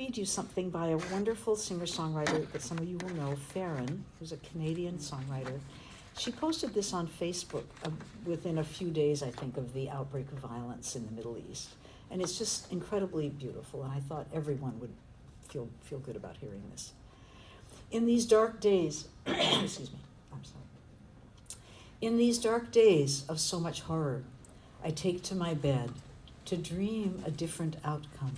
read you something by a wonderful singer-songwriter that some of you will know, Ferron, who's a Canadian songwriter. She posted this on Facebook within a few days, I think, of the outbreak of violence in the Middle East. And it's just incredibly beautiful, and I thought everyone would feel good about hearing this. In these dark days, excuse me, I'm sorry. In these dark days of so much horror, I take to my bed to dream a different outcome.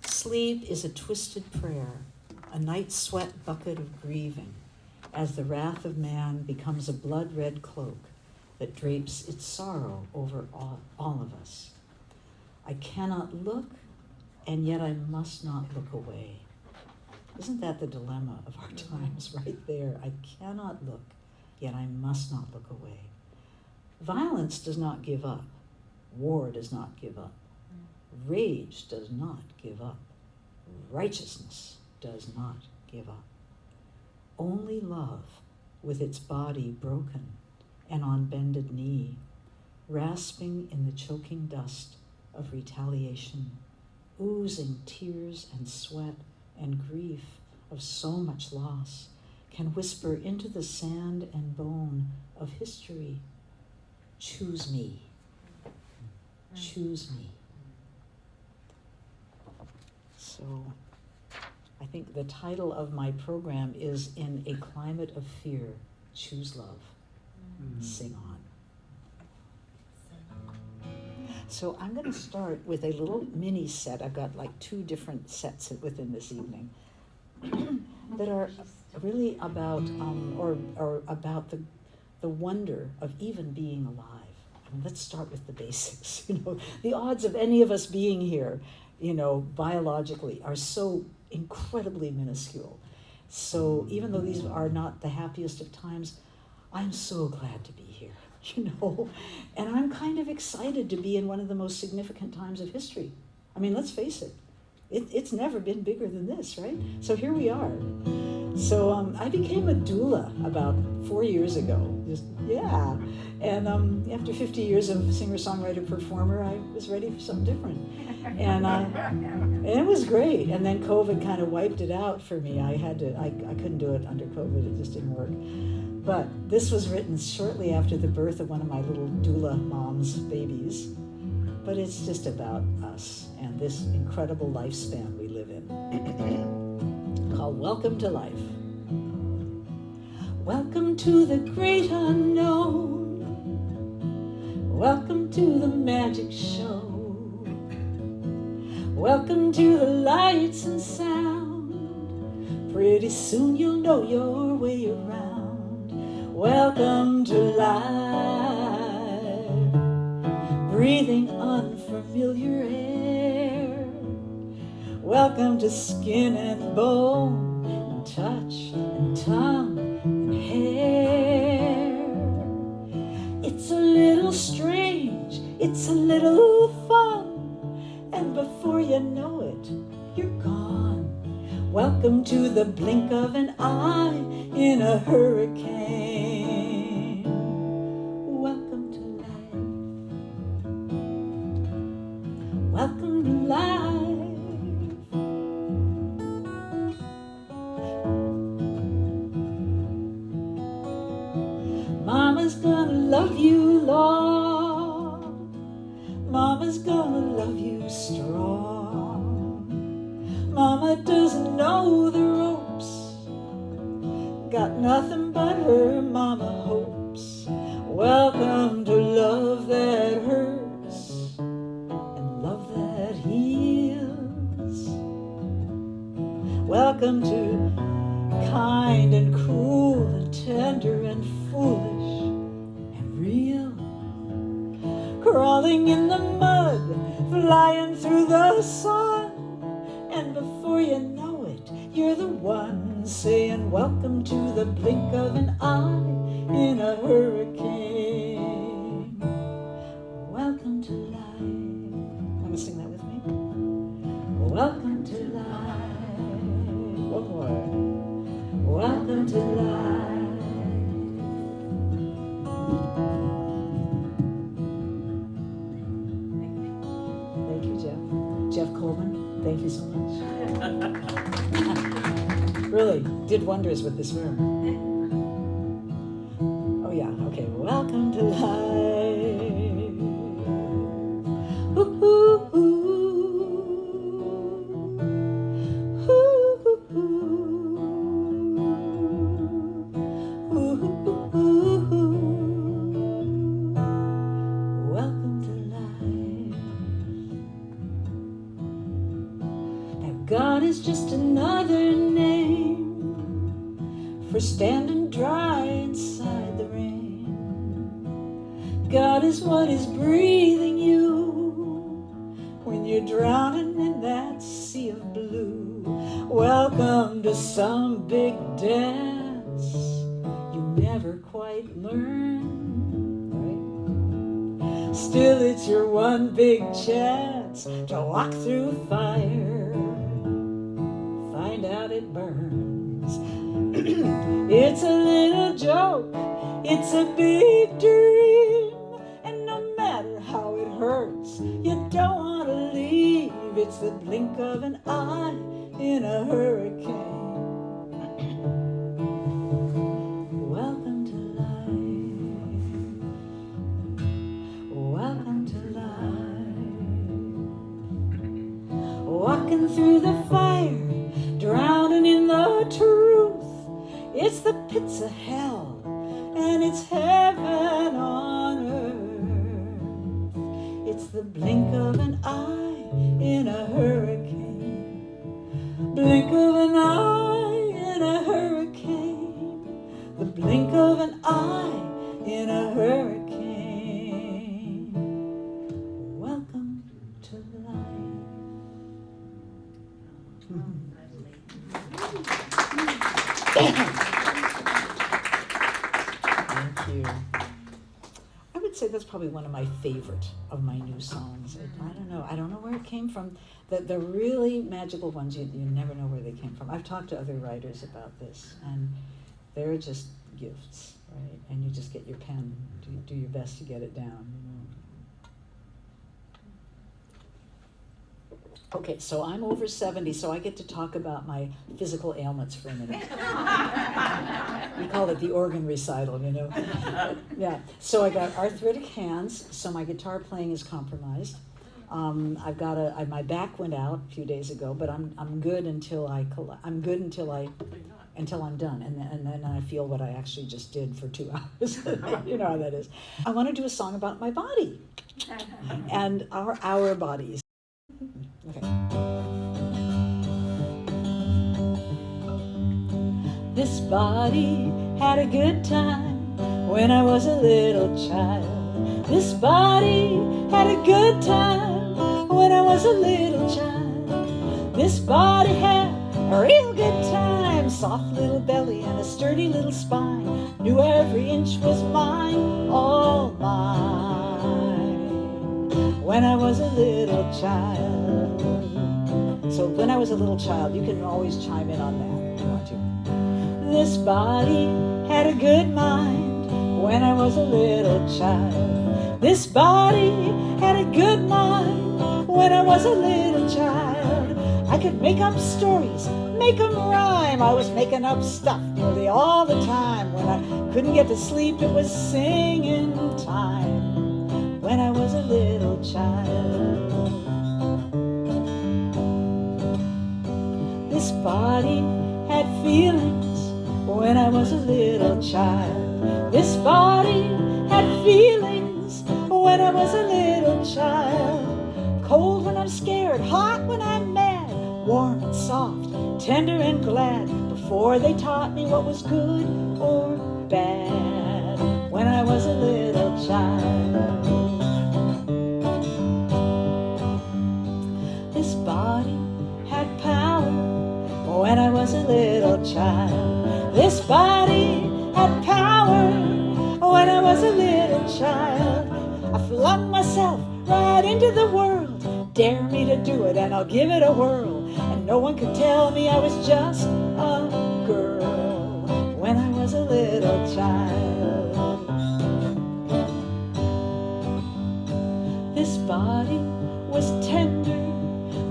Sleep is a twisted prayer, a night sweat bucket of grieving, as the wrath of man becomes a blood-red cloak that drapes its sorrow over all of us. I cannot look, and yet I must not look away. Isn't that the dilemma of our times right there? I cannot look, yet I must not look away. Violence does not give up. War does not give up. Rage does not give up. Righteousness does not give up. Only love, with its body broken and on bended knee, rasping in the choking dust of retaliation, oozing tears and sweat and grief of so much loss, can whisper into the sand and bone of history, choose me, choose me. So I think the title of my program is In a Climate of Fear, Choose Love, Sing On. So I'm going to start with a little mini set. I've got like 2 different sets within this evening that are really about, or about the wonder of even being alive. I mean, let's start with the basics. The odds of any of us being here, biologically, are so incredibly minuscule. So even though these are not the happiest of times, I'm so glad to be here, and I'm kind of excited to be in one of the most significant times of history. I mean, let's face it, it's never been bigger than this, right? So here we are. So I became a doula about 4 years ago. And after 50 years of singer-songwriter performer, I was ready for something different. And it was great. And then COVID kind of wiped it out for me. I couldn't do it under COVID. It just didn't work. But this was written shortly after the birth of one of my little doula mom's babies. But it's just about us and this incredible lifespan we live in, called Welcome to Life. Welcome to the great unknown. Welcome to the magic show. Welcome to the lights and sound. Pretty soon you'll know your way around. Welcome to life. Breathing unfamiliar air. Welcome to skin and bone, and touch and tongue and hair. It's a little strange, it's a little fun, and before you know it, you're gone. Welcome to the blink of an eye in a hurricane. Welcome to life. Welcome to life. Mama's gonna love you long. Mama's gonna love you strong. Mama doesn't know the ropes. Got nothing but her mama hopes. Welcome to love that hurts and love that heals. Welcome to kind and cruel and tender and foolish and real. Crawling in the mud, flying through the sun, and before you know it, you're the one saying welcome to the blink of an eye in a hurricane. Welcome to life. Want to sing that with me? Welcome to life. One more. Welcome to life. Thank you, Jeff. Jeff Coleman, thank you so much. Really did wonders with this room. Oh yeah, okay. Welcome to life. Ooh, ooh, ooh. Ooh, ooh, ooh. Welcome to life. Now God is just another name for standing dry inside the rain. God is what is breathing you when you're drowning in that sea of blue. Welcome to some big dance you never quite learned, right? Still, it's your one big chance to walk through fire, find out it burns. It's a little joke, it's a big dream, and no matter how it hurts, you don't want to leave. It's the blink of an eye in a hurricane. Welcome to life. Welcome to life. Walking through the fire, drowning in the truth. It's the pits of hell, and it's heaven on earth. It's the blink of an eye in a hurricane. Blink of an eye in a hurricane. The blink of an eye in a hurricane. Welcome to life. Thank you. I would say that's probably one of my favorite of my new songs. I don't know where it came from. The really magical ones, you never know where they came from. I've talked to other writers about this, and they're just gifts, right? And you just get your pen, do your best to get it down, you know. Okay, so I'm over 70, so I get to talk about my physical ailments for a minute. We call it the organ recital, you know. Yeah, so I got arthritic hands, so my guitar playing is compromised. I've got my back went out a few days ago, but I'm good until I'm done, and then I feel what I actually just did for 2 hours. You know how that is. I want to do a song about my body and our bodies. Okay. This body had a good time when I was a little child. This body had a good time when I was a little child. This body had a real good time, soft little belly and a sturdy little spine. Knew every inch was mine, all mine, when I was a little child. So when I was a little child, you can always chime in on that if you want to. This body had a good mind when I was a little child. This body had a good mind when I was a little child. I could make up stories, make them rhyme. I was making up stuff nearly all the time. When I couldn't get to sleep, it was singing time when I was a little child. This body had feelings when I was a little child. This body had feelings when I was a little child. Cold when I'm scared, hot when I'm mad, warm and soft, tender and glad, before they taught me what was good or bad when I was a little child. This body had power when I was a little child. This body had power when I was a little child. I flung myself right into the world. Dare me to do it and I'll give it a whirl. And no one could tell me I was just a girl when I was a little child. This body was tender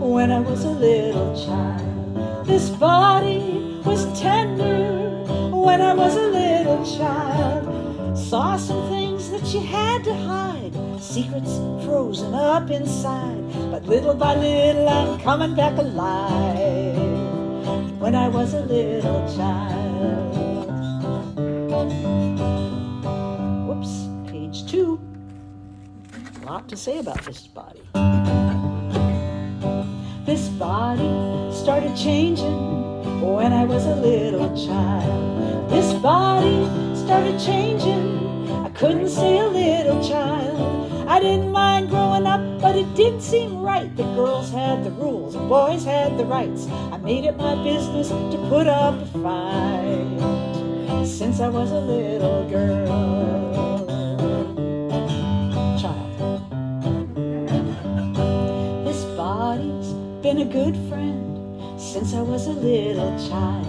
when I was a little child. This body was tender when I was a little child. Saw some things that she had to hide, secrets frozen up inside. But little by little I'm coming back alive when I was a little child. Whoops, page 2. A lot to say about this body. This body started changing when I was a little child. This body started changing, I couldn't say a little child. I didn't mind growing up, but it didn't seem right that girls had the rules and boys had the rights. I made it my business to put up a fight since I was a little girl. Child. This body's been a good friend since I was a little child.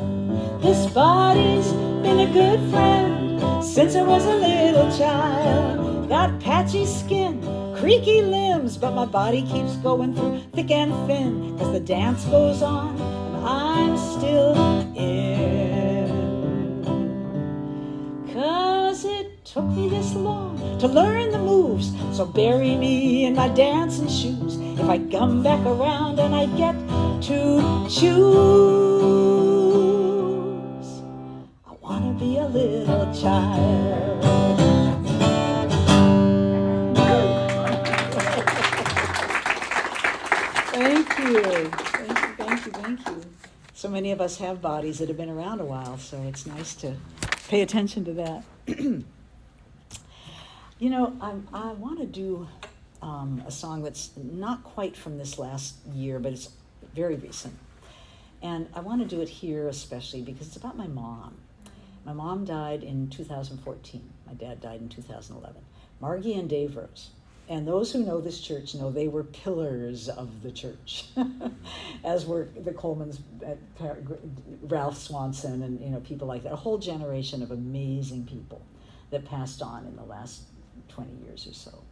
This body's been a good friend since I was a little child. Got patchy skin, creaky limbs, but my body keeps going through thick and thin, 'cause the dance goes on and I'm still in. 'Cause it took me this long to learn the moves, so bury me in my dancing shoes. If I come back around and I get to choose, I wanna be a little child. Thank you. So many of us have bodies that have been around a while, so it's nice to pay attention to that. You know, I want to do a song that's not quite from this last year, but it's very recent. And I want to do it here especially because it's about my mom. My mom died in 2014. My dad died in 2011. Margie and Dave Rose. And those who know this church know they were pillars of the church, as were the Colemans, Ralph Swanson, and people like that. A whole generation of amazing people that passed on in the last 20 years or so.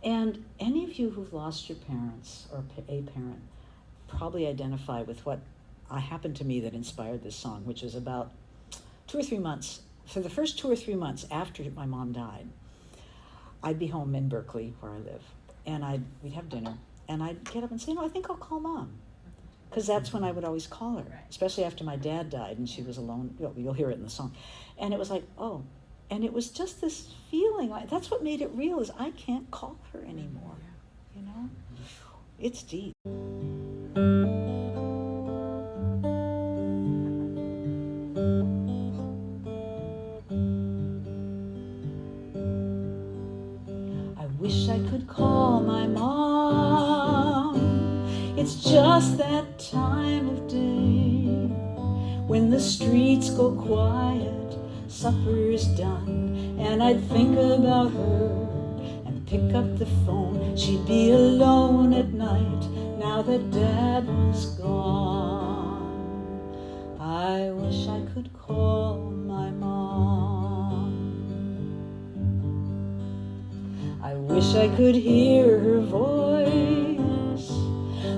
And any of you who've lost your parents or a parent probably identify with what happened to me that inspired this song, which was about 2 or 3 months. For the first 2 or 3 months after my mom died, I'd be home in Berkeley, where I live, and we'd have dinner, and I'd get up and say, I think I'll call Mom, because that's when I would always call her, especially after my dad died and she was alone. You'll hear it in the song. And it was like, oh, and it was just this feeling, that's what made it real, is I can't call her anymore, It's deep. Wish I could call my mom. It's just that time of day when the streets go quiet, supper's done, and I'd think about her and pick up the phone. She'd be alone at night now that Dad was gone. I wish I could call my mom. I wish I could hear her voice.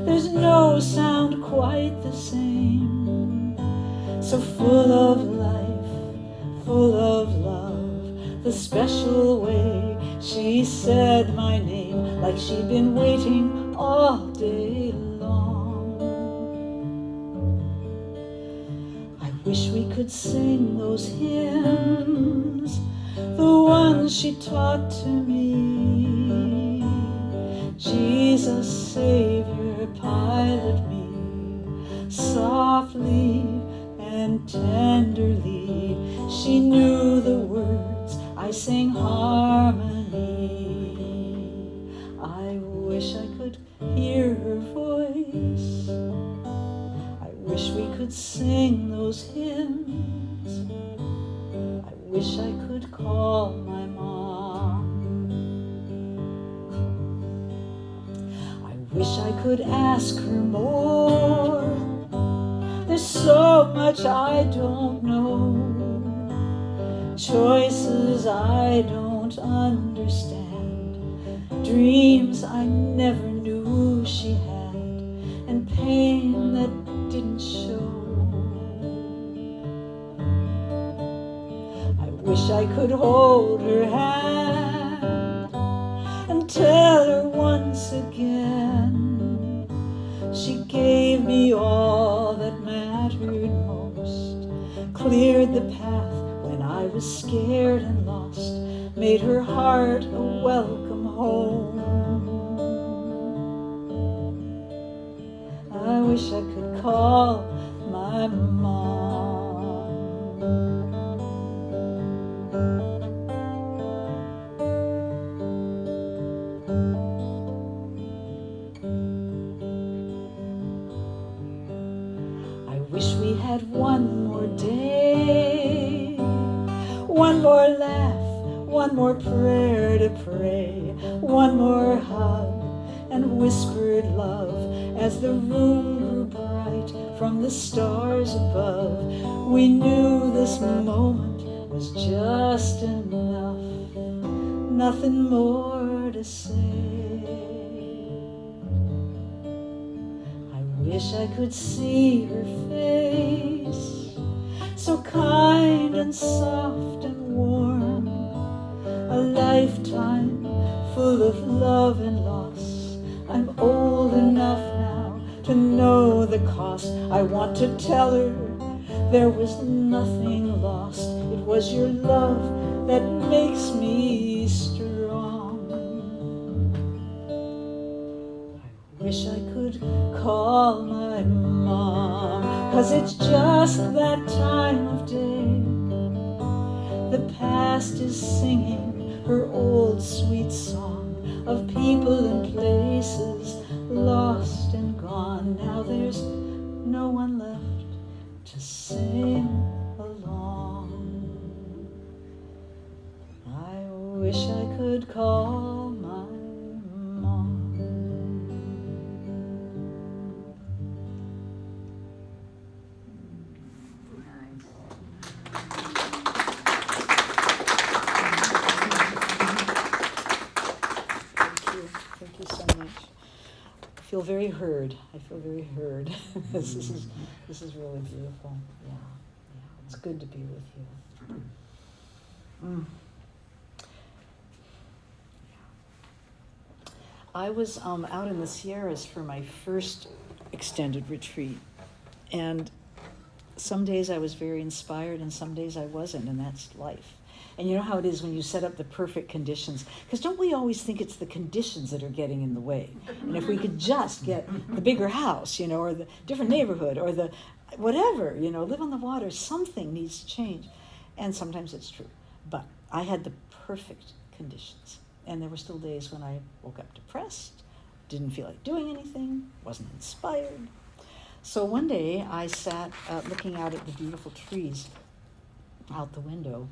There's no sound quite the same. So full of life, full of love, the special way she said my name, like she'd been waiting all day long. I wish we could sing those hymns, the ones she taught to me. Jesus, Savior, pilot me softly and tenderly. She knew the words, I sang harmony. I wish I could hear her voice. I wish we could sing those hymns. I wish I could call my mom. I wish I could ask her more. There's so much I don't know, choices I don't understand, dreams I never knew she had, and pain that didn't show. I wish I could hold her hand and tell her once again she gave me all that mattered most, cleared the path when I was scared and lost, made her heart a welcome home. I wish I could call my mom. I wish we had one more day, one more laugh, one more prayer to pray, one more hug and whispered love as the room grew bright from the stars above. We knew this moment was just enough, nothing more to say. I wish I could see her face, so kind and soft and warm, a lifetime full of love and loss. I'm old enough now to know the cost. I want to tell her there was nothing lost. It was your love that makes me strong. I wish I could call my mom, 'cause it's just that time of day. The past is singing her old sweet song of people and places lost and gone. Now there's no one left to sing along. I wish I could call my mom. Thank you so much. I feel very heard. This is really beautiful. Yeah. It's good to be with you. I was out in the Sierras for my first extended retreat, and some days I was very inspired and some days I wasn't, and that's life. And you know how it is when you set up the perfect conditions, because don't we always think it's the conditions that are getting in the way? And if we could just get the bigger house, or the different neighborhood, or the whatever, live on the water, something needs to change. And sometimes it's true. But I had the perfect conditions. And there were still days when I woke up depressed, didn't feel like doing anything, wasn't inspired. So one day I sat looking out at the beautiful trees out the window,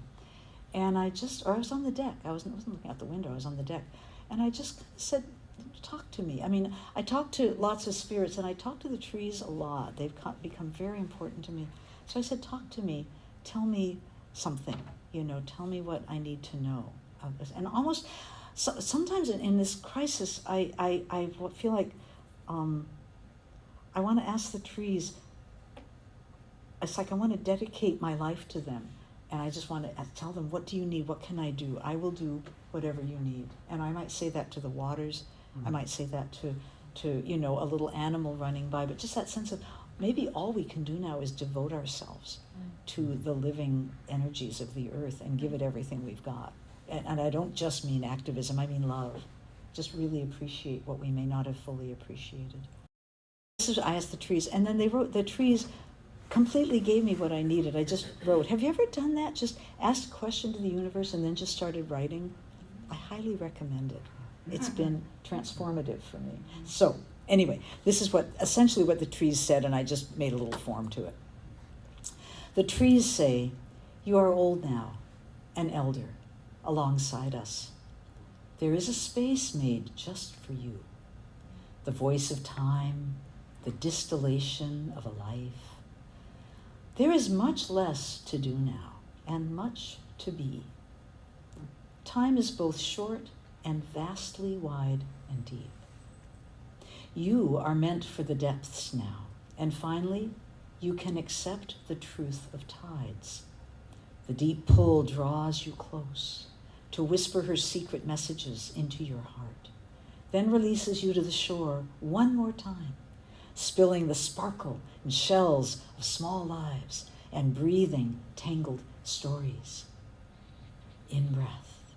and I was on the deck. I wasn't looking out the window, I was on the deck. And I just said, talk to me. I mean, I talk to lots of spirits, and I talk to the trees a lot. They've become very important to me. So I said, talk to me, tell me something, tell me what I need to know. And almost, sometimes in this crisis, I feel like I want to ask the trees, it's like I want to dedicate my life to them. And I just want to tell them, what do you need? What can I do? I will do whatever you need. And I might say that to the waters. I might say that to a little animal running by. But just that sense of maybe all we can do now is devote ourselves to the living energies of the earth and give it everything we've got. And I don't just mean activism, I mean love. Just really appreciate what we may not have fully appreciated. I asked the trees, and then the trees completely gave me what I needed. I just wrote. Have you ever done that? Just asked a question to the universe and then just started writing? I highly recommend it. It's been transformative for me. So anyway, this is essentially what the trees said, and I just made a little form to it. The trees say, you are old now, an elder, alongside us. There is a space made just for you. The voice of time, the distillation of a life. There is much less to do now, and much to be. Time is both short and vastly wide and deep. You are meant for the depths now. And finally, you can accept the truth of tides. The deep pull draws you close to whisper her secret messages into your heart, then releases you to the shore one more time, spilling the sparkle and shells of small lives and breathing tangled stories. In breath,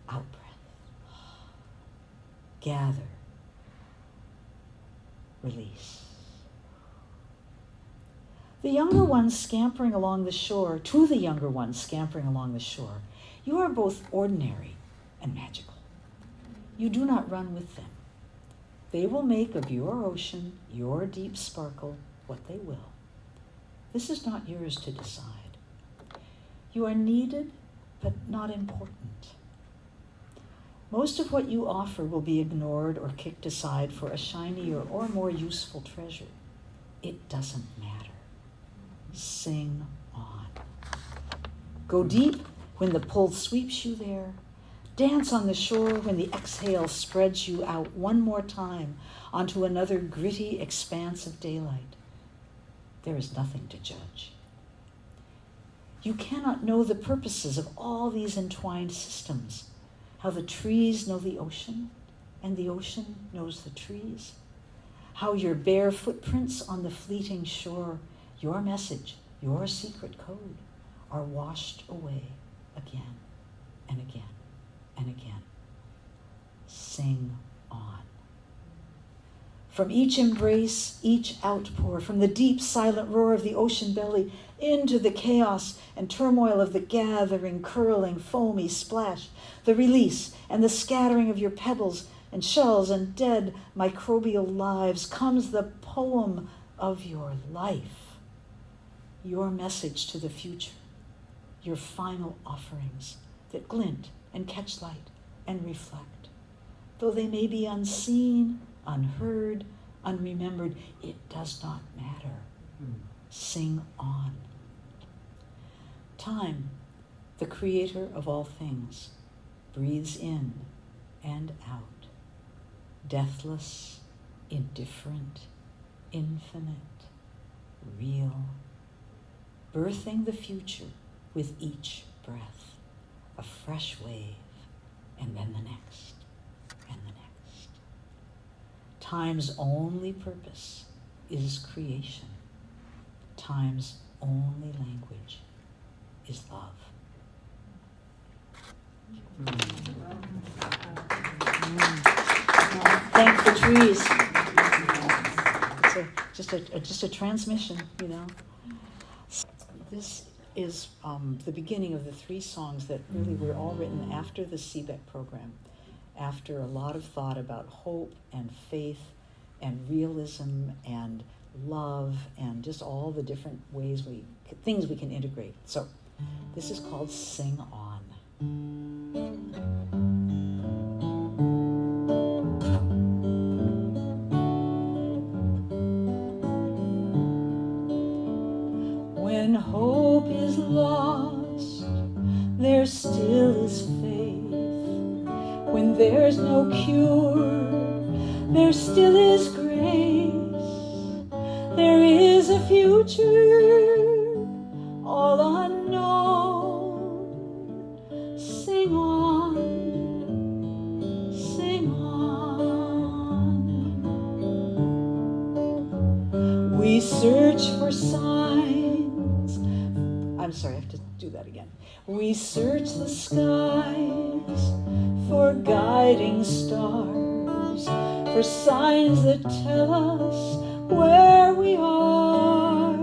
out breath, gather, release. The younger ones scampering along the shore, to the younger ones scampering along the shore, you are both ordinary and magical. You do not run with them. They will make of your ocean, your deep sparkle, what they will. This is not yours to decide. You are needed, but not important. Most of what you offer will be ignored or kicked aside for a shinier or more useful treasure. It doesn't matter. Sing on. Go deep when the pull sweeps you there. Dance on the shore when the exhale spreads you out one more time onto another gritty expanse of daylight. There is nothing to judge. You cannot know the purposes of all these entwined systems, how the trees know the ocean and the ocean knows the trees, how your bare footprints on the fleeting shore, your message, your secret code, are washed away again and again and again. Sing on. From each embrace, each outpour, from the deep silent roar of the ocean belly into the chaos and turmoil of the gathering, curling, foamy splash, the release and the scattering of your pebbles and shells and dead microbial lives comes the poem of your life, your message to the future, your final offerings that glint and catch light and reflect. Though they may be unseen, unheard, unremembered, it does not matter. Sing on. Time, the creator of all things, breathes in and out, deathless, indifferent, infinite, real, birthing the future with each breath, a fresh wave, and then the next, and the next. Time's only purpose is creation. Time's only language is love. Thank the trees. It's just a transmission, you know. This is the beginning of the 3 songs that really were all written after the CBEC program, after a lot of thought about hope and faith and realism and love and just all the different ways things we can integrate. So this is called Sing On. When hope is lost, there still is faith. When there's no cure, there still is grace. There is a future, all unknown. Sing on, sing on. We search for signs. I'm sorry, I have to do that again. We search the skies for guiding stars, for signs that tell us where we are.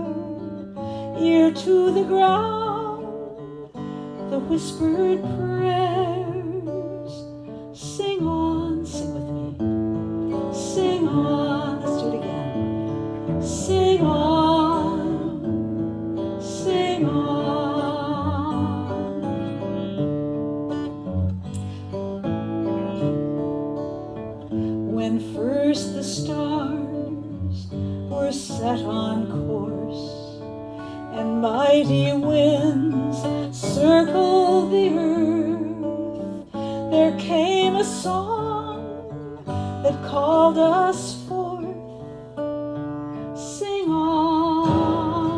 Ear to the ground, the whispered prayers. Sing on, sing with me. Sing on, let's do it again. Sing on, sing on. When first the stars were set on course, and mighty winds circled the earth, there came a song that called us forth. Sing on,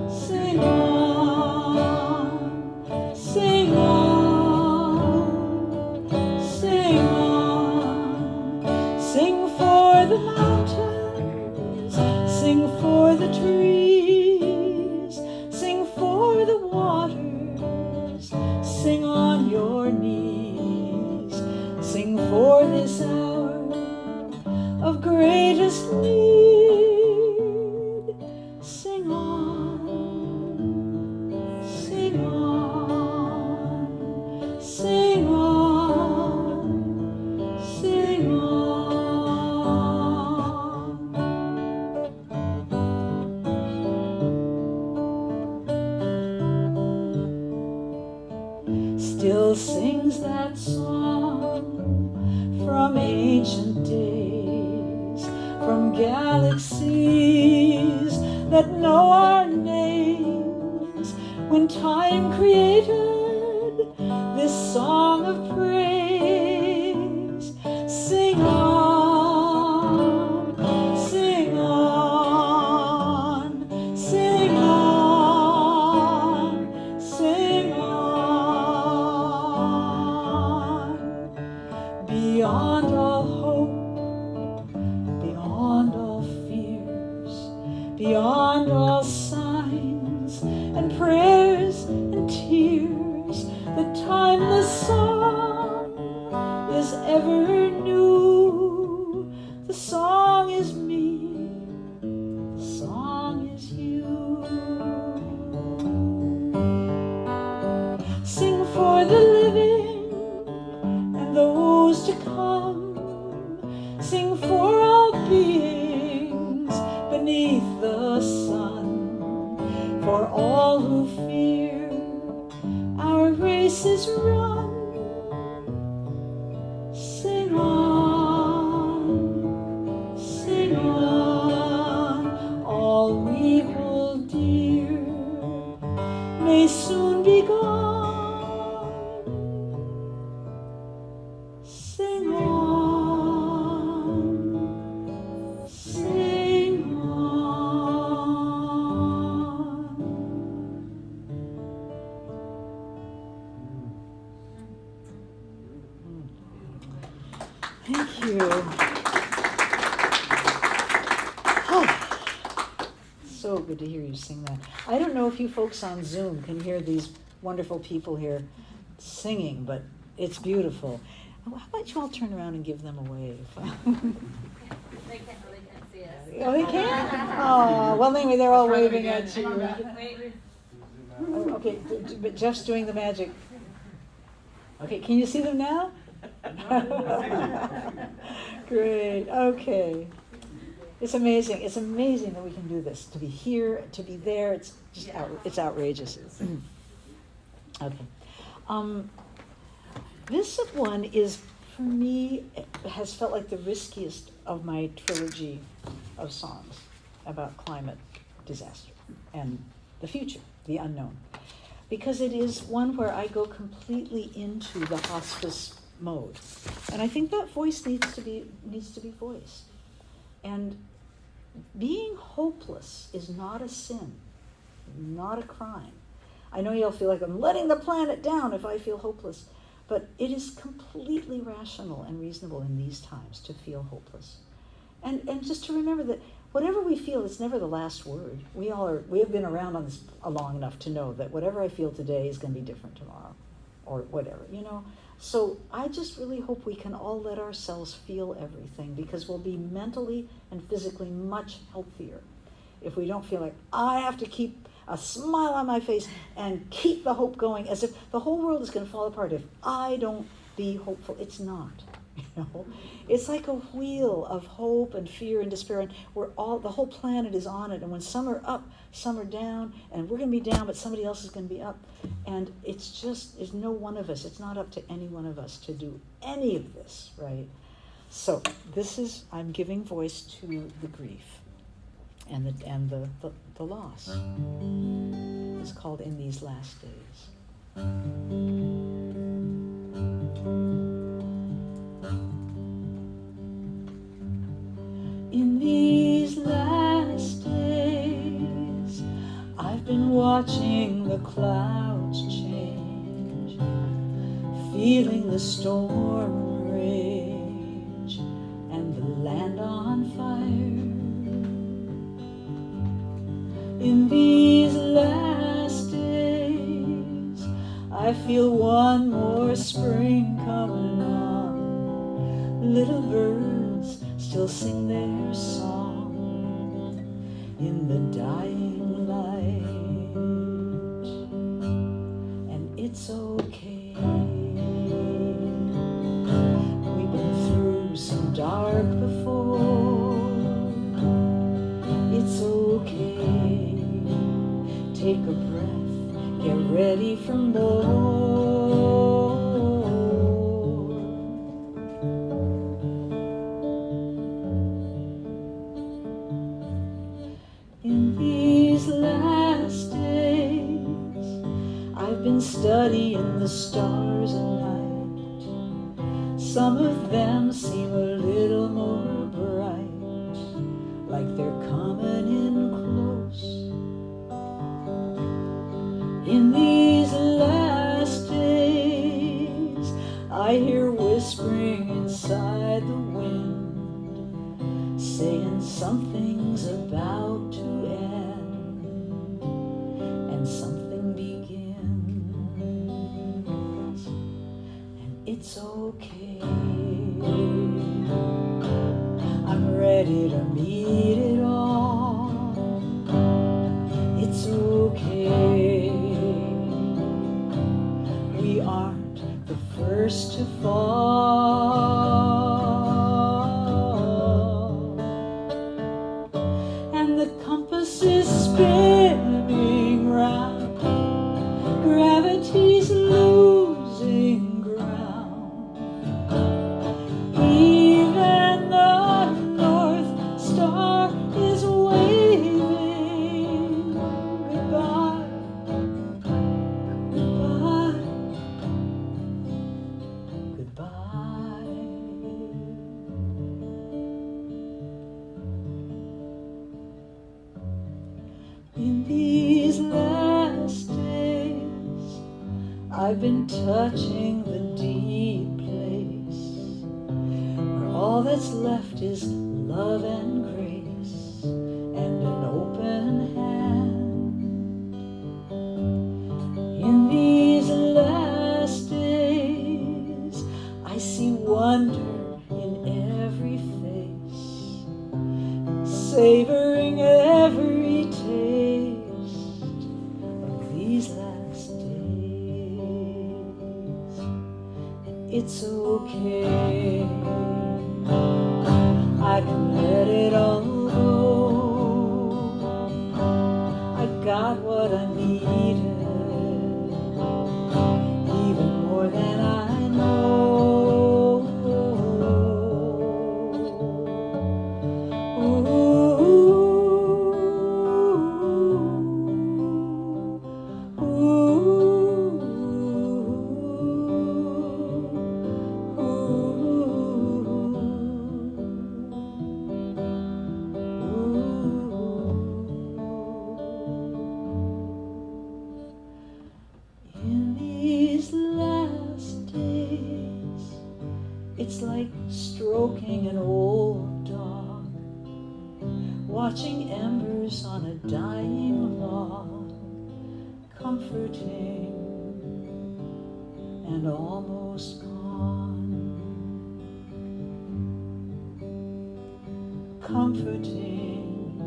sing on, sing on, sing on. Sing for the mountains, sing for the trees, sing for the waters, sing on your knees, sing for this hour of greatest need. Sing on, sing on, sing on, sing on. Still sings that song from ancient days, from galaxies that know our names, when time created this song of praise. Sing on, sing on, sing on, sing on. Beyond all hope, beyond all fears, beyond all signs and prayers and tears, the timeless song is ever new. The song is me, the song is you. Sing for the living and those to come. Sing for all beings beneath the sun, for all who fear our race is run. Sing on, sing on, all we hold dear may soon be gone. Sing on, sing on. Thank you. Oh, so good to hear you sing that. I don't know if you folks on Zoom can hear these wonderful people here singing, but it's beautiful. How about you all turn around and give them a wave? They can't see us. Oh, they can? Oh, well, anyway, they're all waving at you. Oh, okay, but Jeff's doing the magic. Okay, can you see them now? Great, okay. It's amazing. It's amazing that we can do this. To be here, to be there, it's just it's outrageous. Okay. This one is, for me, has felt like the riskiest of my trilogy of songs about climate disaster and the future, the unknown. Because it is one where I go completely into the hospice mode. And I think that voice needs to be voiced. And being hopeless is not a sin, not a crime. I know you'll feel like I'm letting the planet down if I feel hopeless, but it is completely rational and reasonable in these times to feel hopeless. And just to remember that whatever we feel is never the last word. We have been around on this long enough to know that whatever I feel today is going to be different tomorrow, or whatever, So I just really hope we can all let ourselves feel everything, because we'll be mentally and physically much healthier if we don't feel like I have to keep a smile on my face and keep the hope going, as if the whole world is going to fall apart if I don't be hopeful. It's not. It's like a wheel of hope and fear and despair, and the whole planet is on it. And when some are up, some are down, and we're going to be down, but somebody else is going to be up. And it's no one of us. It's not up to any one of us to do any of this, right? So I'm giving voice to the grief and the loss. It's called In These Last Days. watching the clouds change, feeling the storm rage and the land on fire. In these last days, I feel one more spring coming on. Little birds still sing their song in the dying light, and it's okay. We've been through some dark before. It's okay. Take a breath, get ready for more. In these last days, I've been studying the stars at night. Some of them seem a little more bright, like they're coming in close. In these last days, I hear whispering inside the wind, saying something's about to end and something begins, and it's okay. I'm ready to meet it all. It's okay. We aren't the first to fall, and the compass is spinning round. Gravity's losing ground. Even the North Star is waving goodbye, goodbye, goodbye. In these last days, I've been touching the deep place where all that's left is love and grace and an open hand. In these last days, I see wonder in every face, savoring every taste of these last days. And it's okay. I can let it all go. I got what I needed, even more than I know. It's like stroking an old dog, watching embers on a dying log, comforting and almost gone, comforting,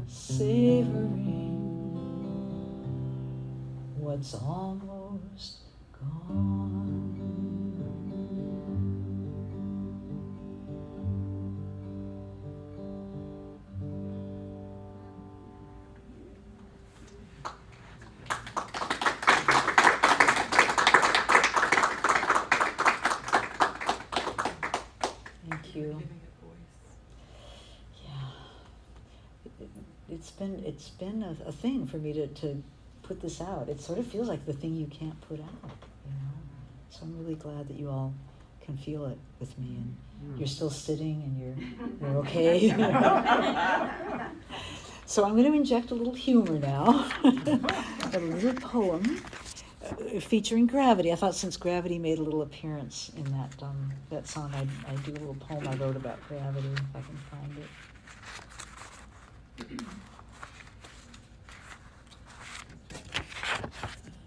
savoring what's almost gone. Thank you. Yeah, it's been a thing for me to put this out. It sort of feels like the thing you can't put out, you know. So I'm really glad that you all can feel it with me, and you're still sitting and you're okay. So I'm going to inject a little humor now, a little poem featuring gravity. I thought since gravity made a little appearance in that song, I'd do a little poem I wrote about gravity, if I can find it.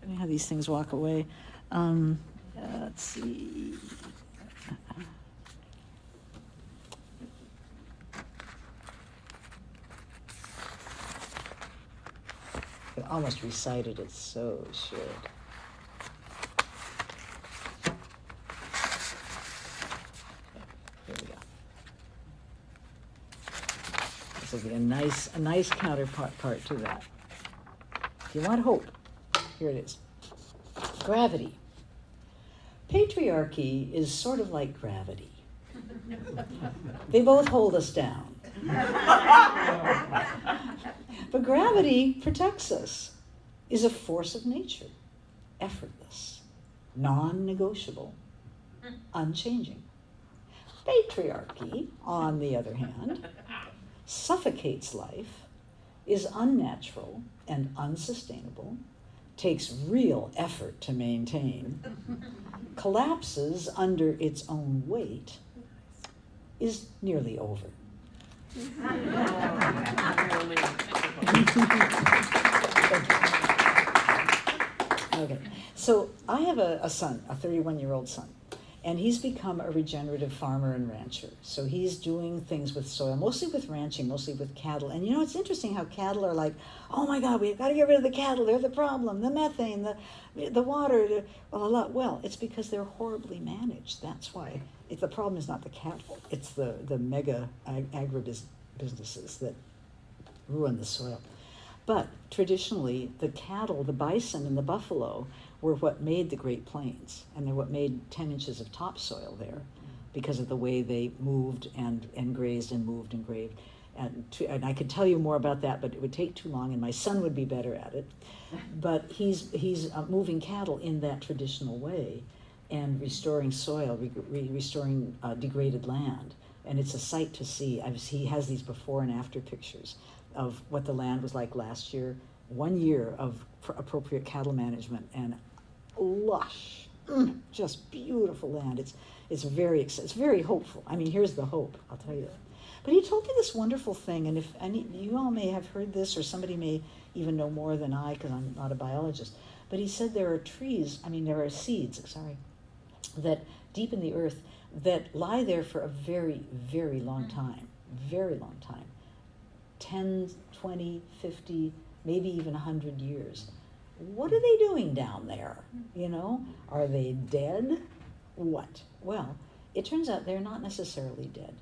Funny how these things walk away. Let's see. I almost recited it, so should. Here we go. This will be a nice counterpart to that. If you want hope, here it is. Gravity. Patriarchy is sort of like gravity. They both hold us down. But gravity protects us, is a force of nature, effortless, non-negotiable, unchanging. Patriarchy, on the other hand, suffocates life, is unnatural and unsustainable, takes real effort to maintain, collapses under its own weight, is nearly over. Okay, so I have a son, a 31-year-old son, and he's become a regenerative farmer and rancher. So he's doing things with soil, mostly with ranching, mostly with cattle. And you know, it's interesting how cattle are like, oh my God, we've got to get rid of the cattle. They're the problem, the methane, the water, well, it's because they're horribly managed. That's why. The problem is not the cattle. It's the mega agribusinesses that ruin the soil. But traditionally, the cattle, the bison and the buffalo were what made the Great Plains, and they're what made 10 inches of topsoil there because of the way they moved and grazed and moved and grazed. And I could tell you more about that, but it would take too long, and my son would be better at it. But he's moving cattle in that traditional way and restoring soil, restoring degraded land. And it's a sight to see. He has these before and after pictures of what the land was like last year, 1 year of appropriate cattle management, and lush, just beautiful land. It's very hopeful. I mean, here's the hope, I'll tell you that. But he told me this wonderful thing, and if you all may have heard this, or somebody may even know more than I, because I'm not a biologist, but he said there are seeds, that deep in the earth that lie there for a very, very long time, 10, 20, 50, maybe even 100 years. What are they doing down there? You know, are they dead? What? Well, it turns out they're not necessarily dead.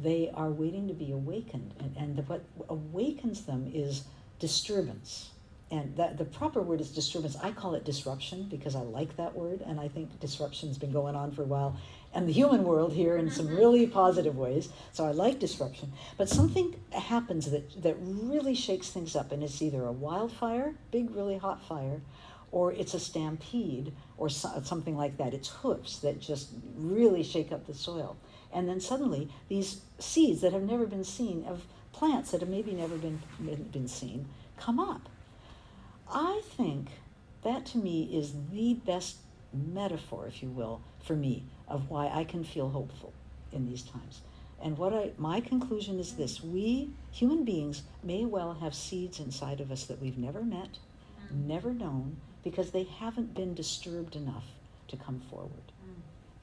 They are waiting to be awakened, and what awakens them is disturbance. And the proper word is disturbance. I call it disruption because I like that word, and I think disruption's been going on for a while, and the human world here in some really positive ways. So I like disruption. But something happens that really shakes things up, and it's either a wildfire, big, really hot fire, or it's a stampede, or something like that. It's hoofs that just really shake up the soil. And then suddenly, these seeds that have never been seen, of plants that have maybe never been seen, come up. I think that to me is the best metaphor, if you will, for me, of why I can feel hopeful in these times. And my conclusion is this: we, human beings, may well have seeds inside of us that we've never met, never known, because they haven't been disturbed enough to come forward.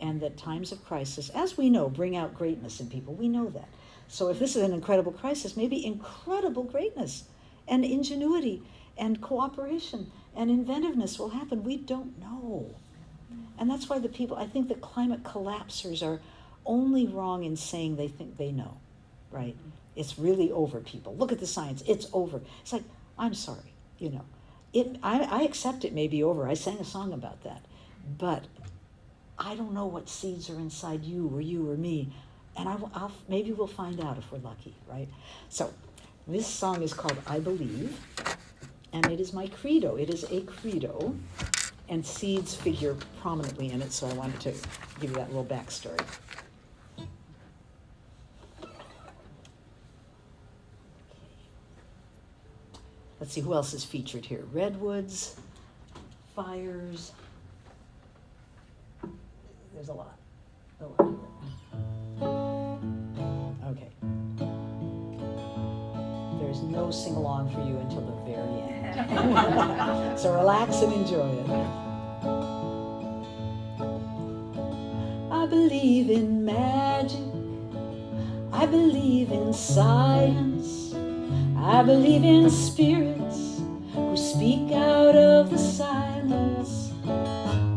And that times of crisis, as we know, bring out greatness in people. We know that. So if this is an incredible crisis, maybe incredible greatness and ingenuity and cooperation and inventiveness will happen. We don't know. And that's why I think the climate collapsers are only wrong in saying they think they know, right? It's really over, people. Look at the science, it's over. It's like, I'm sorry, you know. I accept it may be over. I sang a song about that. But I don't know what seeds are inside you or me. And maybe we'll find out if we're lucky, right? So this song is called I Believe. And it is my credo. It is a credo, and seeds figure prominently in it, so I wanted to give you that little backstory. Let's see, who else is featured here? Redwoods, fires. There's a lot here. Okay. There's no sing-along for you until the very end. So relax and enjoy it. I believe in magic. I believe in science. I believe in spirits who speak out of the silence.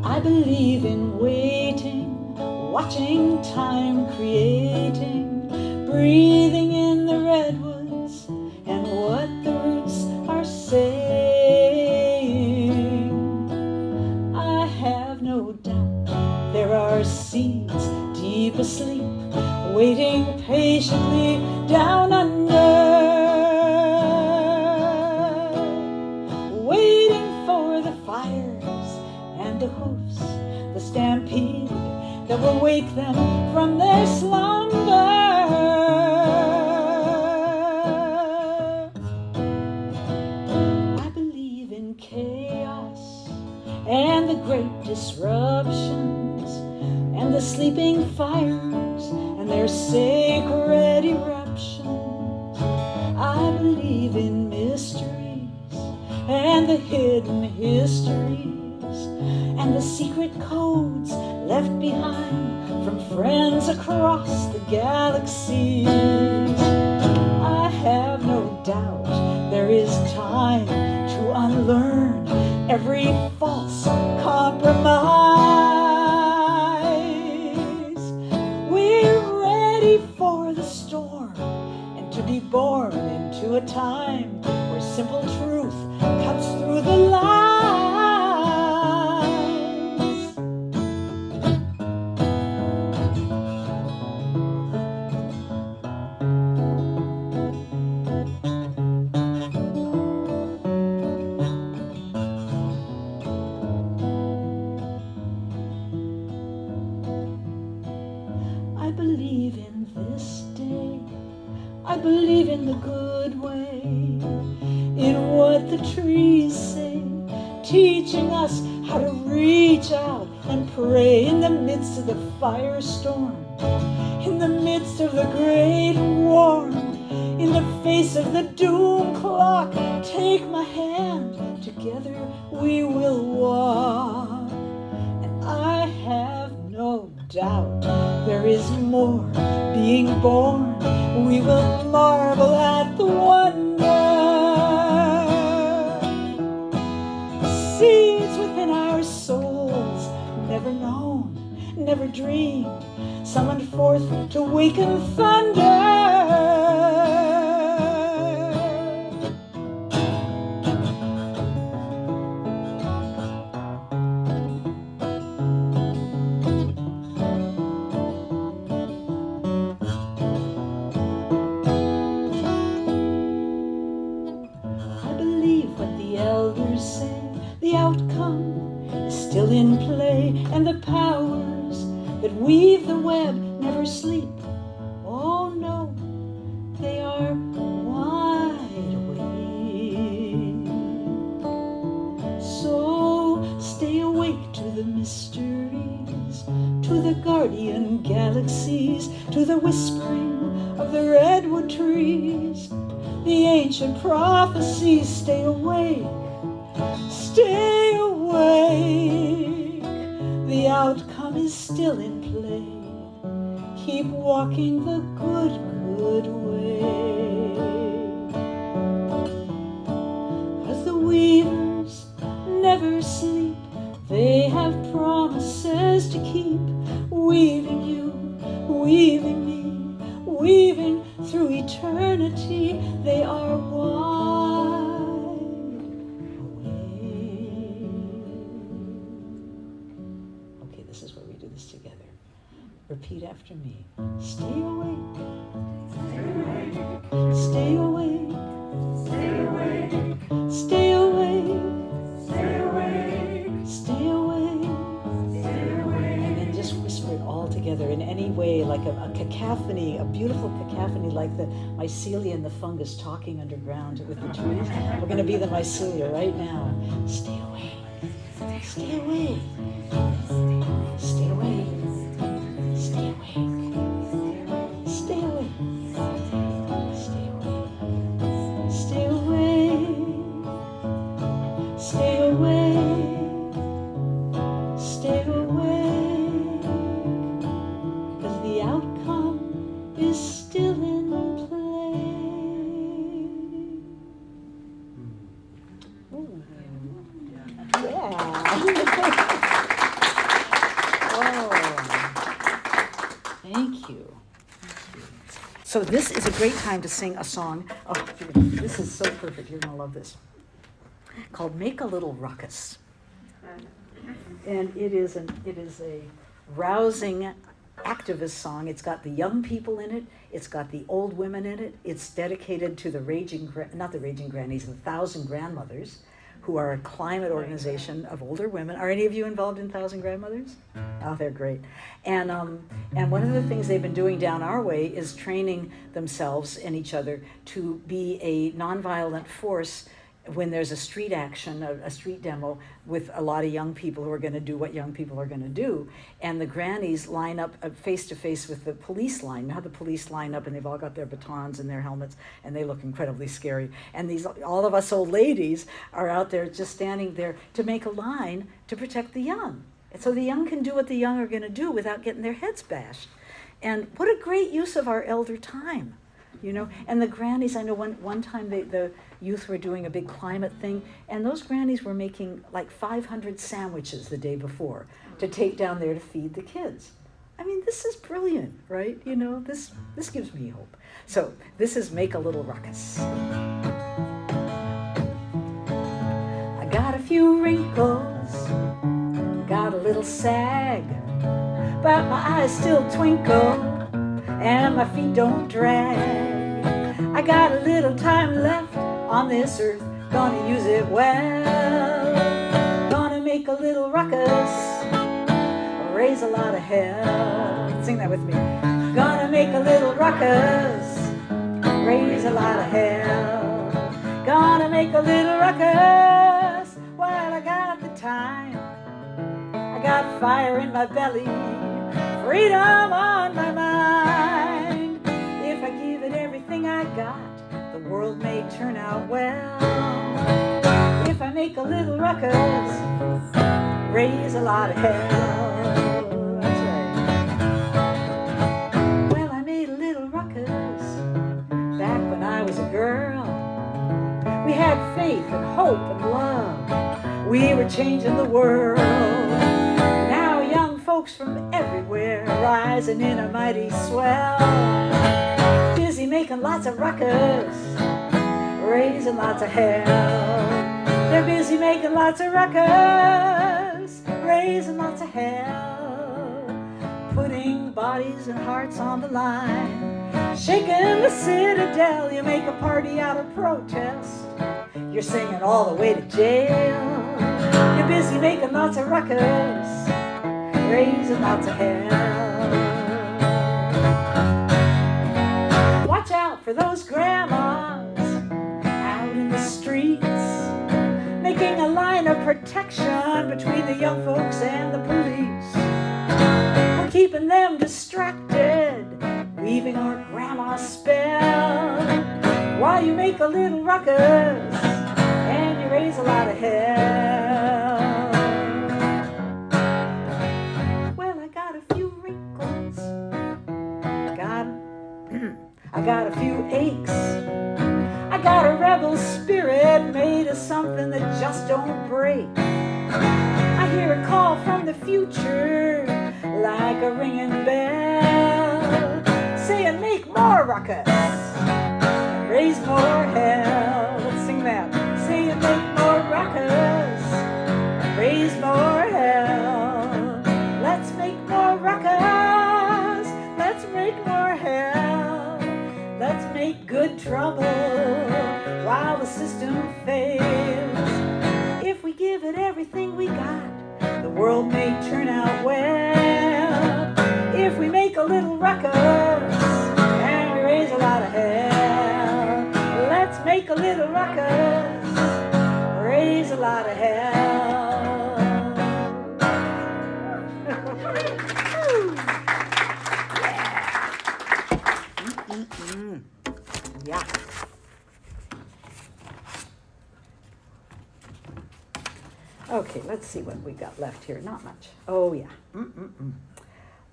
I believe in waiting, watching time creating, breathing in the redwoods and what the roots are saying. I have no doubt there are seeds deep asleep, waiting patiently down under, waiting for the fires and the hoofs, the stampede that will wake them from their slumber. I believe in chaos and the great disruptions and the sleeping fires and their sacred eruptions. I believe in mysteries and the hidden histories and the secret codes left behind from friends across the galaxies. I have no doubt there is time to unlearn every false compromise. We're ready for the storm and to be born into a time where simple truth cuts through the lies. I believe in this day. I believe in the good way, in what the trees say, teaching us how to reach out and pray in the midst of the firestorm, in the midst of the great war, in the face of the doom clock. Take my hand, together we will walk. And I have no doubt there is more being born. We will marvel at the wonder. Seeds within our souls, never known, never dreamed, summoned forth to waken thunder. The outcome is still in play, and the powers that weave the web never sleep. Oh no, they are wide awake. So stay awake to the mysteries, to the guardian galaxies, to the whispering of the redwood trees, the ancient prophecies. Stay awake. Stay awake, the outcome is still in play. Keep walking the good, good way. 'Cause the weavers never sleep, they have promises to keep. Weaving you, weaving me, weaving through eternity. They are one. This is where we do this together. Repeat after me. Stay awake. Stay awake. Stay awake. Stay awake. Stay awake. Stay awake. Stay awake. And then just whisper it all together in any way, like a cacophony, a beautiful cacophony like the mycelia and the fungus talking underground with the trees. We're going to be the mycelia right now. Stay away. Stay away. Stay away. Stay away. Stay away. Stay away. Stay away. Stay away. Cause the outcome is still in play. Ooh. Yeah. Oh. Thank you. So this is a great time to sing a song. Oh, this is so perfect. You're going to love this. Called Make a Little Ruckus. And it is a rousing activist song. It's got the young people in it. It's got the old women in it. It's dedicated to the not the Raging Grannies, the 1,000 Grandmothers, who are a climate organization of older women. Are any of you involved in 1,000 Grandmothers? Oh, they're great. And one of the things they've been doing down our way is training themselves and each other to be a nonviolent force when there's a street action, a street demo with a lot of young people who are going to do what young people are going to do. And the grannies line up face to face with the police line. You know how the police line up and they've all got their batons and their helmets and they look incredibly scary. And all of us old ladies are out there just standing there to make a line to protect the young. And so the young can do what the young are going to do without getting their heads bashed. And what a great use of our elder time. You know, and the grannies, I know one time the youth were doing a big climate thing, and those grannies were making like 500 sandwiches the day before to take down there to feed the kids. I mean, this is brilliant, right? You know, this gives me hope. So this is Make a Little Ruckus. I got a few wrinkles, got a little sag, but my eyes still twinkle and my feet don't drag. I got a little time left on this earth, gonna use it well. Gonna make a little ruckus, raise a lot of hell. Sing that with me. Gonna make a little ruckus, raise a lot of hell. Gonna make a little ruckus while I got the time. I got fire in my belly, freedom on my mind. If I give it everything I got, the world may turn out well. If I make a little ruckus, raise a lot of hell. That's right. Well, I made a little ruckus back when I was a girl. We had faith and hope and love. We were changing the world. Folks from everywhere rising in a mighty swell, busy making lots of ruckus, raising lots of hell. They're busy making lots of ruckus, raising lots of hell, putting bodies and hearts on the line, shaking the citadel. You make a party out of protest, you're singing all the way to jail. You're busy making lots of ruckus, raising lots of hell. Watch out for those grandmas out in the streets, making a line of protection between the young folks and the police. We're keeping them distracted, weaving our grandma's spell, while you make a little ruckus and you raise a lot of hell. I got a few aches. I got a rebel spirit made of something that just don't break. I hear a call from the future like a ringing bell, saying make more ruckus, raise more hell. Let's sing that. Saying make more ruckus, raise more hell. Let's make more ruckus, let's make more hell. Let's make good trouble while the system fails. If we give it everything we got, the world may turn out well. If we make a little ruckus lot of hell. Let's make a little ruckus, raise a lot of hell. Yeah. Okay, let's see what we got left here. Not much. Oh, yeah.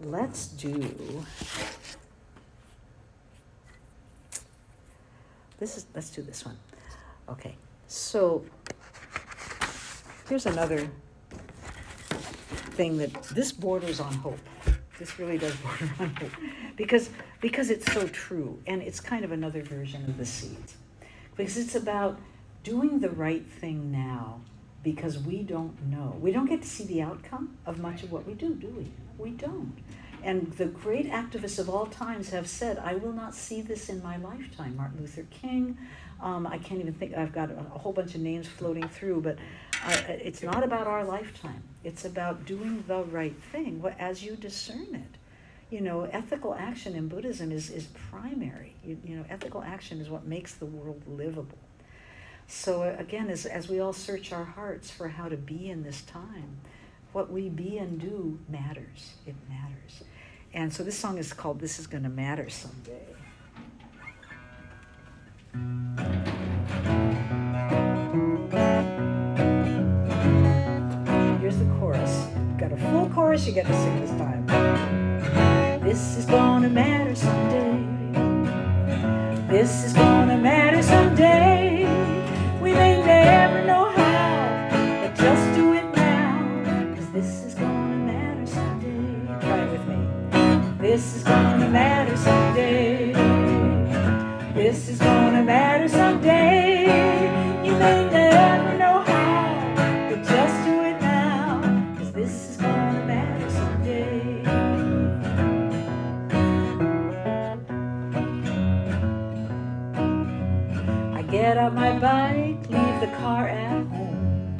Let's do let's do this one. Okay, so here's another thing that this borders on hope. This really does border on hope because it's so true, and it's kind of another version of the seeds. Because it's about doing the right thing now, because we don't know. We don't get to see the outcome of much of what we do we? We don't. And the great activists of all times have said, I will not see this in my lifetime. Martin Luther King, I can't even think, I've got a whole bunch of names floating through, but it's not about our lifetime. It's about doing the right thing as you discern it. You know, ethical action in Buddhism is primary. You know, ethical action is what makes the world livable. So again, as we all search our hearts for how to be in this time, what we be and do matters. It matters. And so this song is called This Is Gonna Matter Someday. Here's the chorus. Got a full chorus, you get to sing this time. This is gonna matter someday. This is gonna matter someday. We may never know how, but just do it now, 'cause this is gonna matter someday. Try it with me. This is gonna matter someday. This is gonna matter someday. You may never know how, but just do it now, 'cause this is gonna matter someday. I get out my bike, leave the car at home,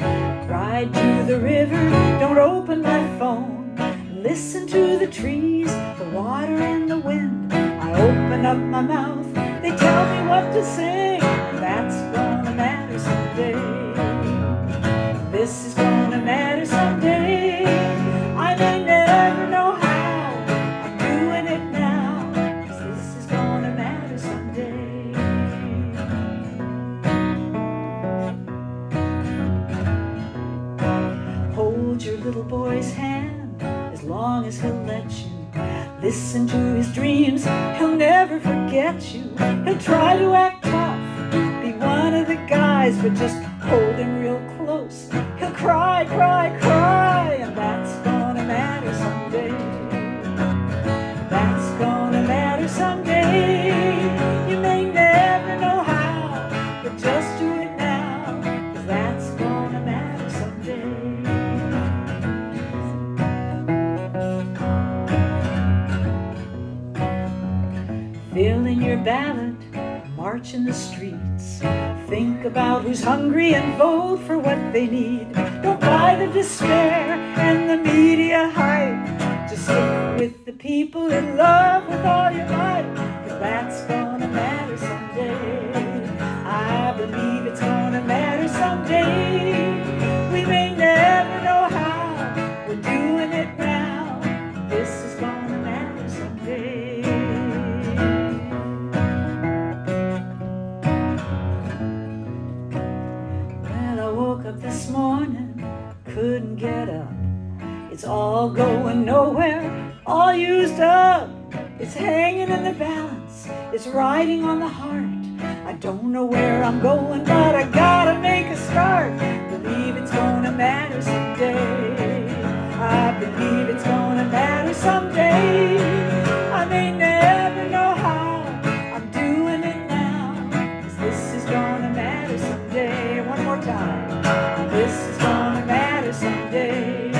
ride to the river, don't open my phone, listen to the trees, the water and the wind. I open up my mouth, they tell me what to sing. That's gonna matter someday. This is gonna matter someday. I may never know how, I'm doing it now, 'cause this is gonna matter someday. Hold your little boy's hand as long as he'll let you. Listen to his dreams, he'll never forget you. He'll try to act tough, be one of the guys, but just hold him real close. He'll cry, cry, cry, and that's gonna matter someday. That's gonna matter someday. You may never know how, but just do it now, 'cause that's gonna matter someday. Fill in your ballot, march in the streets. Think about who's hungry and vote for what they need. Don't buy the despair and the media hype. Just stick with the people in love with all your might, 'cause that's gonna matter someday. I believe it's gonna matter someday. We may never know how, we're doing it now. This is gonna matter someday. This morning, couldn't get up. It's all going nowhere, all used up. It's hanging in the balance, it's riding on the heart. I don't know where I'm going, but I gotta make a start. Believe it's gonna matter someday. I believe it's gonna matter someday. I may never know how, I'm doing it now, 'cause this is gonna matter someday. One more time. This is gonna matter someday.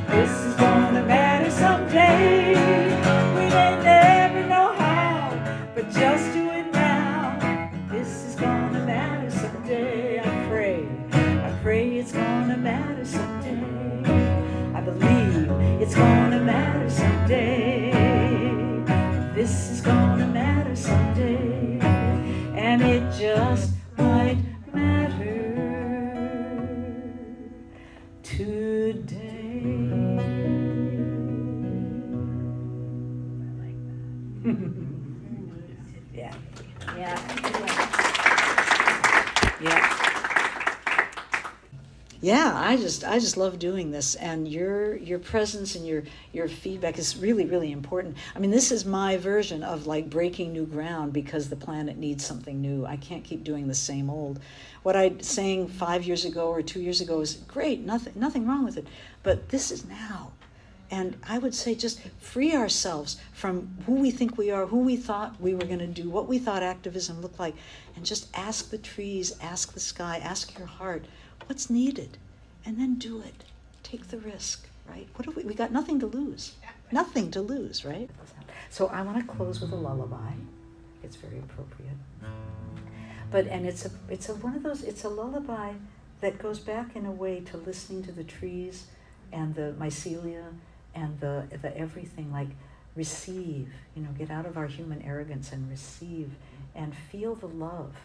This is gonna matter someday. We may never know how, but just do it now. This is gonna matter someday. I pray it's gonna matter someday. I believe it's gonna matter someday. and it just might matter today. Yeah. Yeah. Yeah, I just love doing this, and your presence and your feedback is really, really important. I mean, this is my version of like breaking new ground because the planet needs something new. I can't keep doing the same old. What I sang 5 years ago or 2 years ago is great, nothing wrong with it, but this is now. And I would say just free ourselves from who we think we are, who we thought we were going to do, what we thought activism looked like, and just ask the trees, ask the sky, ask your heart, what's needed, and then do it. Take the risk, right? What have we got nothing to lose. Nothing to lose, right? So I want to close with a lullaby. It's very appropriate. And it's a lullaby that goes back in a way to listening to the trees and the mycelia and the everything, like receive, get out of our human arrogance and receive and feel the love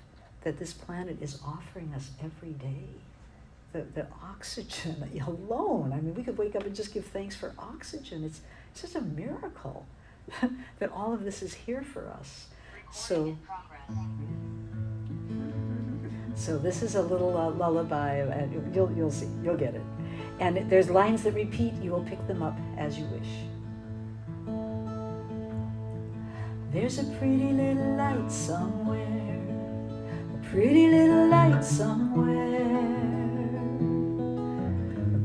that this planet is offering us every day. The oxygen alone. I mean, we could wake up and just give thanks for oxygen. It's just a miracle that all of this is here for us. So this is a little lullaby. You'll see. You'll get it. And there's lines that repeat. You will pick them up as you wish. There's a pretty little light somewhere. A pretty little light somewhere.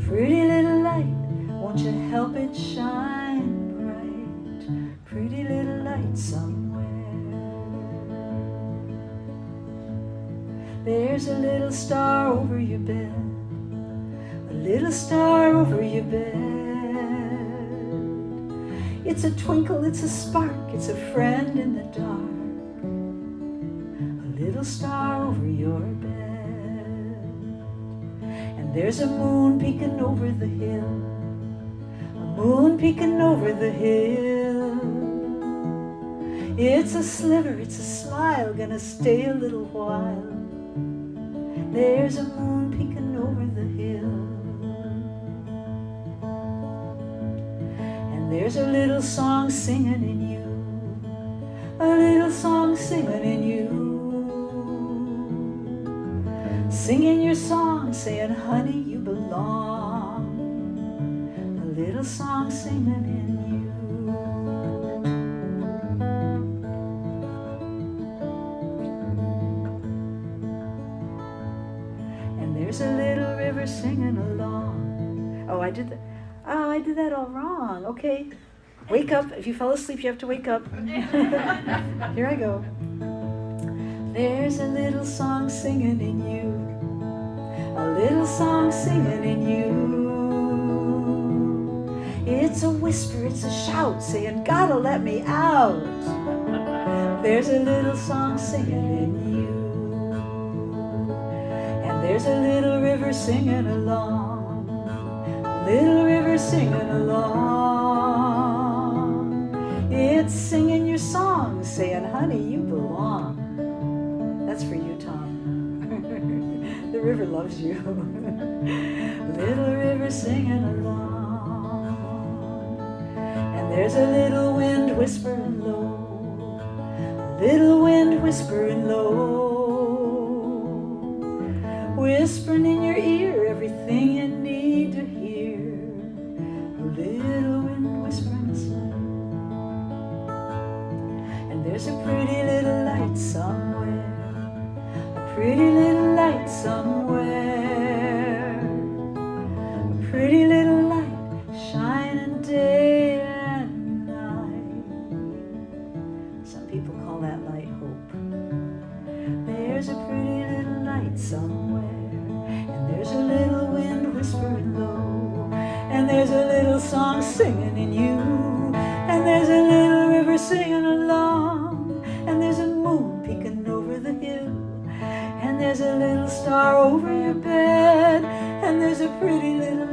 Pretty little light, won't you help it shine bright? Pretty little light somewhere. There's a little star over your bed, a little star over your bed. It's a twinkle, it's a spark, it's a friend in the dark. A little star over your bed. There's a moon peeking over the hill, a moon peeking over the hill. It's a sliver, it's a smile, gonna stay a little while. There's a moon peeking over the hill. And there's a little song singing in you, a little song singing in you. Singing your song, saying, honey, you belong. A little song singing in you. And there's a little river singing along. Oh, I did that all wrong. Okay. Wake up. If you fell asleep, you have to wake up. Here I go. There's a little song singing in you, a little song singing in you. It's a whisper, it's a shout, saying, gotta let me out. There's a little song singing in you. And there's a little river singing along, a little river singing along. It's singing your song, saying, honey, you belong. That's for you, Tom. The river loves you. Little river singing along. And there's a little wind whispering low, a little wind whispering low, whispering in your ear everything you need to hear. A little wind whispering slow. And there's a pretty little light somewhere, pretty little light somewhere, a pretty little light shining day and night. Some people call that light hope. There's a pretty little light somewhere, and there's a little wind whispering low, and there's a little song singing in you, and there's a little river singing along, and there's a moon peeking over the hill. And there's a little star over your bed, and there's a pretty little